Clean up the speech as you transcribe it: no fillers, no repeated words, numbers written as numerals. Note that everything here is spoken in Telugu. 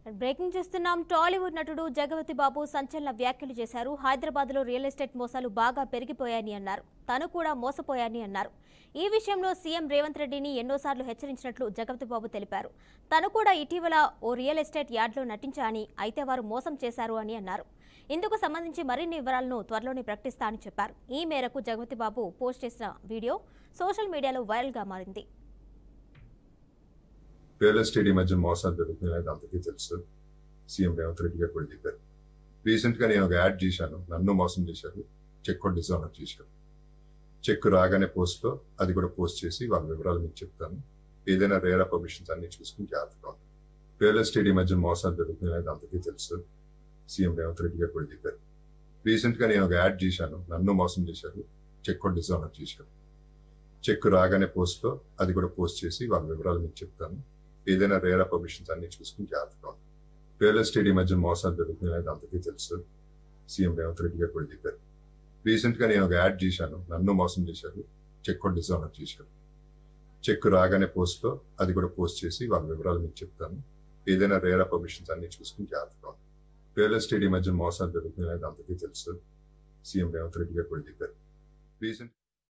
బ్రేకింగ్ చూస్తున్నాం. టాలీవుడ్ నటుడు జగపతి బాబు సంచలన వ్యాఖ్యలు చేశారు. హైదరాబాద్ లో రియల్ ఎస్టేట్ మోసాలు బాగా పెరిగిపోయాయని అన్నారు. తను కూడా మోసపోయాని అన్నారు. ఈ విషయంలో సీఎం రేవంత్ రెడ్డిని ఎన్నోసార్లు హెచ్చరించినట్లు జగపతి బాబు తెలిపారు. తను కూడా ఇటీవల ఓ రియల్ ఎస్టేట్ యార్డ్లో నటించాని, అయితే వారు మోసం చేశారు అని అన్నారు. ఇందుకు సంబంధించి మరిన్ని వివరాలను త్వరలోనే ప్రకటిస్తా అని చెప్పారు. ఈ మేరకు జగపతి బాబు పోస్ట్ చేసిన వీడియో సోషల్ మీడియాలో వైరల్ గా మారింది. రియల్ ఎస్టేట్ ఈ మధ్య మోసాలు జరుగుతున్నాయి, అందరికీ తెలుసు. సీఎం రేవంత్ రెడ్డి గారు కూడా చెప్పారు. రీసెంట్ గా నేను ఒక యాడ్ చేశాను, నన్ను మోసం చేశారు, చెక్ కూడా డిజానర్ చేశారు. చెక్ రాగానే పోస్ట్ లో అది కూడా పోస్ట్ చేసి వాళ్ళ వివరాలు మీకు చెప్తాను. ఏదైనా రేరా పర్మిషన్స్ అన్ని చూసుకుని జాగ్రత్తగా. రియల్ ఎస్టేట్ ఈ మధ్య మోసాలు జరుగుతున్నాయి, అందరికీ తెలుసు. సీఎం రేవంత్ రెడ్డి గారు కూడా చెప్పారు. రీసెంట్ గా నేను ఒక యాడ్ చేశాను, నన్ను మోసం చేశారు, చెక్ కూడా డిజానర్ చేశారు. చెక్ రాగానే పోస్ట్ లో అది కూడా పోస్ట్ చేసి వాళ్ళ వివరాలు మీకు చెప్తాను. ఏదైనా రేరా పర్మిషన్స్ అన్ని చూసుకుని జాగ్రత్తగా. రియల్ ఎస్టేట్ ఈ మధ్య మోసాలు జరుగుతున్నాయి, అందరికీ తెలుసు. సీఎం రేవంత్ రెడ్డి గారు కూడా చెప్పారు. రీసెంట్ గా నేను ఒక యాడ్ చేశాను, నన్ను మోసం చేశారు, చెక్ కూడా డిజానర్ చేశారు. చెక్ రాగానే పోస్ట్ లో అది కూడా పోస్ట్ చేసి వాళ్ళ వివరాలు మీకు చెప్తాను. ఏదైనా రేరా పర్మిషన్స్ అన్ని చూసుకుని జాగ్రత్తగా. రియల్ ఎస్టేట్ ఈ మధ్య మోసాలు జరుగుతున్నాయి, అందరికీ తెలుసు. సీఎం రేవంత్ రెడ్డి గారు కూడా చెప్పారు. రీసెంట్